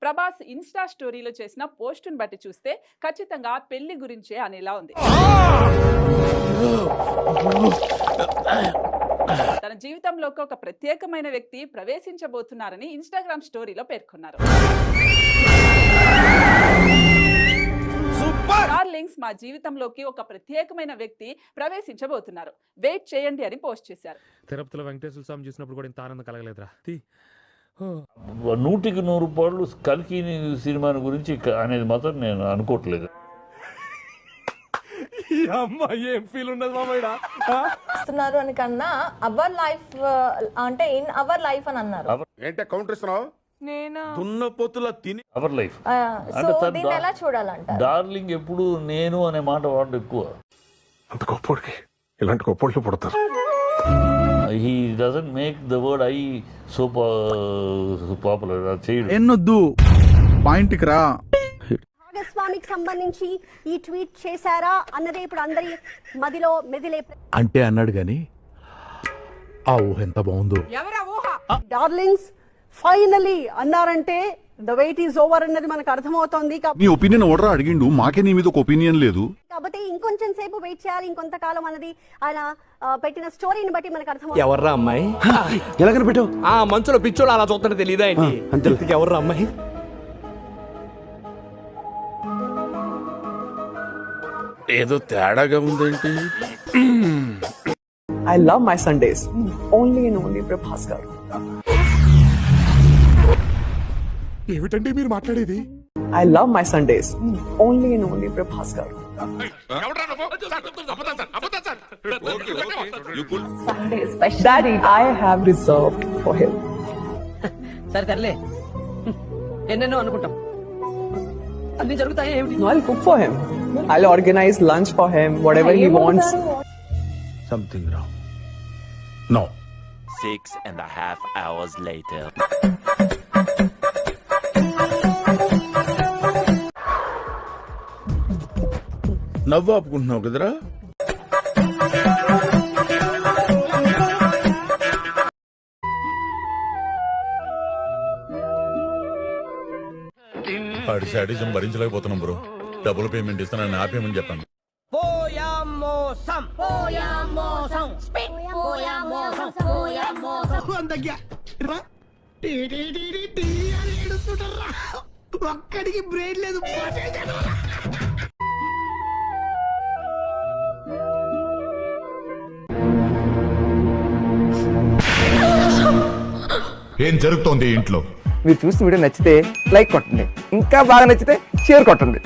Prabhas Insta స్టోరీలో చేసిన పోస్టును బట్టి చూస్తే ఖచ్చితంగా పెళ్లి గురించే అనేలా ఉంది. తన జీవితంలోకి ఒక ప్రత్యేకమైన వ్యక్తి ప్రవేశించబోతున్నారని ఇన్స్టాగ్రామ్ స్టోరీలో పేర్కొన్నారు. డార్లింగ్స్, మా జీవితంలోకి ఒక ప్రత్యేకమైన వ్యక్తి ప్రవేశించబోతున్నారు, వెయిట్ చేయండి అని పోస్ట్ చేశారు. తిరుపతిలో వెంకటేశ్వర స్వామి చూసినప్పుడు కూడా ఇంత ఆనందం కలగలేదురా. 100కి 100 రూపాయలు కల్కి సినిమాని గురించి అనేది మాత్రం నేను అనుకోవట్లేదు. ఏం ఫీల్ ఉండదు మామయ్య ఇస్తున్నారు అని కన్నా అవర్ లైఫ్ అంటే ఇన్ అవర్ లైఫ్ అని అన్నారు. ఏంటే కౌంటర్ ఇస్తున్నావు? నేను దున్నపోతులా తిని అవర్ లైఫ్ సో దీన్ని ఎలా చూడాలంటారు? డార్లింగ్ ఎప్పుడు నేను అనే మాట వాడు ఎక్కువ. అంత గొప్పోడికి ఇలాంటి గొప్పోళ్ళు పుడతారు. He doesn't make the word I so popular. చేయడు. ఎన్నొద్దు పాయింట్కి రా. భాగస్వామికి సంబంధించి ఈ ట్వీట్ చేశారా అన్నదే ఇప్పుడు అందరి మదిలో మెదిలే. అంటే అన్నాడు గాని ఆ ఊహ ఎంత బాగుందో. డార్లింగ్స్ ఫైనలీ అన్నారంటే ద వెయిట్ ఈజ్ ఓవర్ అన్నది మనకు అర్థమవుతోంది. నీ ఒపీనియన్ ఓడరా అడిగిండు, మాకే నీ మీద ఒక ఒపీనియన్ లేదు. కాబట్టి ఇంకొంచెం సేపు వెయిట్ చేయాలి, ఇంకొంతకాలం అన్నది ఆయన పెట్టిన స్టోరీని బట్టి మనకు అర్థమవుతుంది. ఎవర్రా అమ్మాయి? ఎలా కనిపెట్టావు? ఆ మంచులో పిచ్చోళ్ళు అలా చూస్తుంటే తెలియదా ఏంటి? అంతే. ఎవర్రా అమ్మాయి? ఏదో తేడాగా ఉందేంటి? I love my Sundays. Only and only Prabhas garu. ఏమిటండి మీరు మాట్లాడేది? I love my Sundays. Only and only Prabhas garu. That I have reserved for him. సరే తరలే, ఎన్నెన్నో అనుకుంటాం, అన్ని జరుగుతాయి ఏమిటి? No, I'll cook for him. I'll organize lunch for him, whatever he wants. Something wrong. No. 6.5 hours later. నవ్వు ఆపుకుంటున్నావు కదరా? ఆడి sadism భరించలేకపోతున్నాం bro. Double payment ఇస్తానని ఆపేమని చెప్పాను. ఒక్కడికి బ్రెయిన్ లేదు. ఏం జరుగుతోంది ఇంట్లో? మీరు చూసిన వీడియో నచ్చితే లైక్ కొట్టండి, ఇంకా బాగా నచ్చితే షేర్ కొట్టండి.